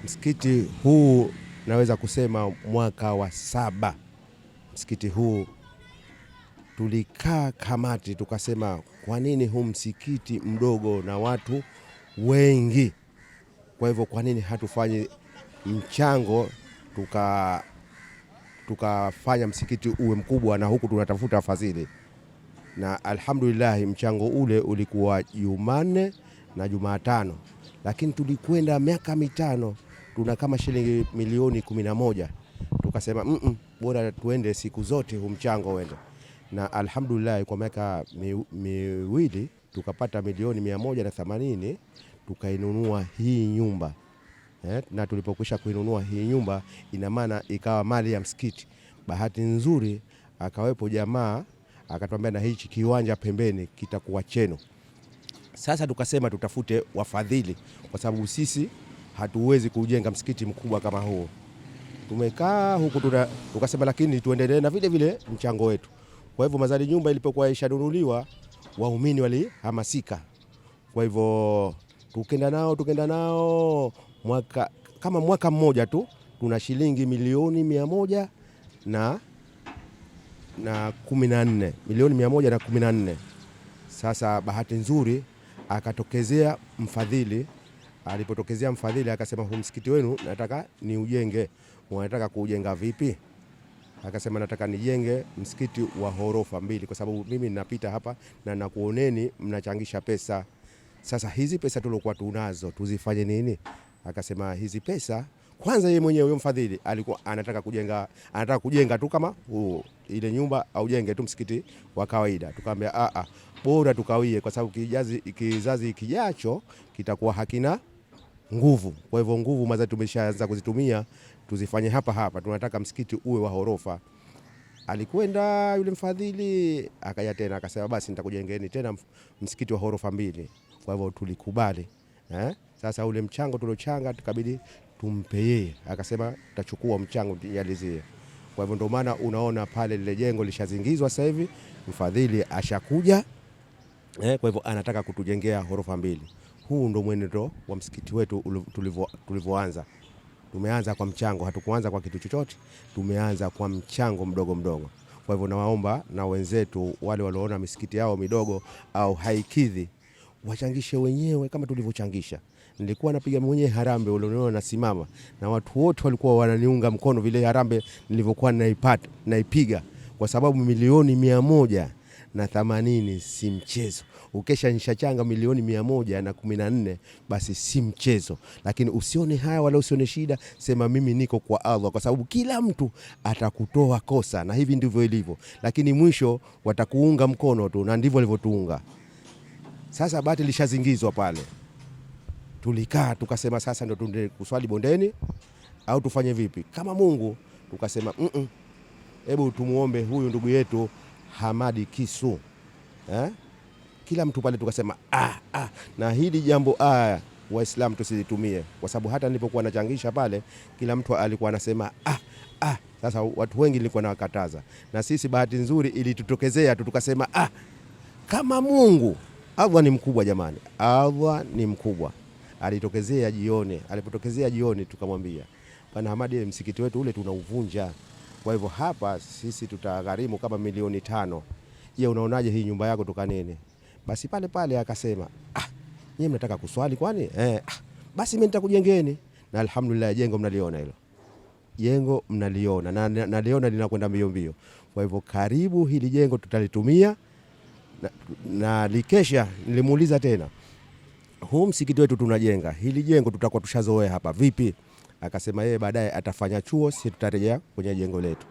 Msikiti huu naweza kusema mwaka wa 7. Msikiti huu tulikaa kamati tukasema kwa nini huu msikiti mdogo na watu wengi, kwa hivyo kwa nini hatufanyi mchango tukafanya msikiti uwe mkubwa, na huku tunatafuta fadhili. Na alhamdulillah mchango ule ulikuwa Jumanne na Jumatano, lakini tulikwenda miaka mitano tuna kama shilingi milioni 11. Tukasema bora tuende siku zote huu mchango wende, na alhamdulillah kwa miaka miwili tukapata milioni 180, tukainunua hii nyumba. Na tulipokwisha kuinunua hii nyumba, ina maana ikawa mali ya msikiti. Bahati nzuri akawepo jamaa akatuambia na hichi kiwanja pembeni kitakuwa chenu. Sasa tukasema tutafute wafadhili, kwa sababu sisi hatuwezi kujenga msikiti mkubwa kama huu. Tumekaa huku tukasema lakini tuendelee na vile vile mchango wetu. Kwa hivyo mazali nyumba ilipokuwa ishanunuliwa, waumini walihamasika. Kwa hivyo tukenda nao mwaka mmoja tu tuna shilingi milioni 114. Sasa bahati nzuri akatokezea mfadhili. Alipotokezea mfadhili akasema huu msikiti wenu nataka ni ujenge. Unataka kuujenga vipi? Akasema nataka nijenge msikiti wa ghorofa 2, kwa sababu mimi ninapita hapa na nakuoneni mnachangisha pesa. Sasa hizi pesa tulokuwa tunazo tuzifanye nini? Akasema hizi pesa kwanza, yeye mwenyewe huyo mfadhili alikuwa anataka kujenga tu kama ile nyumba au jenge tu msikiti wa kawaida. Tukamwambia bora tukawie, kwa sababu kizazi kijacho kitakuwa hakina nguvu. Kwa hivyo nguvu maza tumeshaanza kuzitumia, tuzifanye hapa. Tunataka msikiti uwe wa ghorofa. Alikwenda yule mfadhili akaja tena akasema basi nitakujengeni tena msikiti wa ghorofa 2. Kwa hivyo tulikubali. Sasa ule mchango tulochanga tukabidi tumpe yeye. Akasema tutachukua mchango tujalizie. Kwa hivyo ndio maana unaona pale lile jengo lishazingizwa sasa hivi, mfadhili ashakuja. Kwa hivyo anataka kutujengea ghorofa 2. Huu ndio mwenendo wa msikiti wetu tulivyoanza. Tumeanza kwa mchango, hatukuanza kwa kitu chochote. Tumeanza kwa mchango mdogo mdogo. Kwa hivyo nawaomba na wenzetu wale walioona misikiti yao midogo au haikidhi, wachangishe wenyewe kama tulivyochangisha. Nilikuwa napiga mwenyewe harambe, uliona nasimama na watu wote walikuwa wananiunga mkono vile harambe nilivyokuwa naipiga, kwa sababu milioni 180 si mchezo. Ukesha nishachanga milioni 114 basi si mchezo. Lakini usione haya wala usione shida, sema mimi niko kwa Allah, kwa sababu kila mtu atakutoa kosa, na hivi ndivyo ilivyo, lakini mwisho watakuunga mkono tu, na ndivyo walivyotuunga. Sasa bahati lishazingizwa pale, tulikaa tukasema sasa ndio tuende kuswali bondeni au tufanye vipi kama Mungu. Tukasema hebu tumuombe huyu ndugu yetu Hamadi Kisu. Kila mtu pale tukasema na hili jambo Waislamu tusilitumie, kwa sababu hata nilipokuwa nachangisha pale kila mtu alikuwa anasema Sasa watu wengi nilikuwa nawakataza, na sisi bahati nzuri ilitutokezea tu tukasema kama Mungu, Allah ni mkubwa jamani, Allah ni mkubwa. Alitokezea jioni, alipotokezea jioni tukamwambia bwana Hamadi, msikiti wetu ule tunauvunja, kwa hivyo hapa sisi tutagharimu kama milioni 5. Je, unaonaje hii nyumba yako tukanene? Basi pale akasema nyinyi mnataka kuswali kwani? Basi mimi nitakujengeni. Na alhamdulillah jengo mnaliona hilo. Jengo mnaliona na naliona linakwenda mbio. Kwa hivyo karibu hili jengo tutalitumia na likesha. Nilimuuliza tena, huu msikiti wetu tunajenga, hili jengo tutakuwa tushazoea hapa vipi? Akasema yeye baadaye atafanya chuo, sisi tutarejea kwenye jengo letu.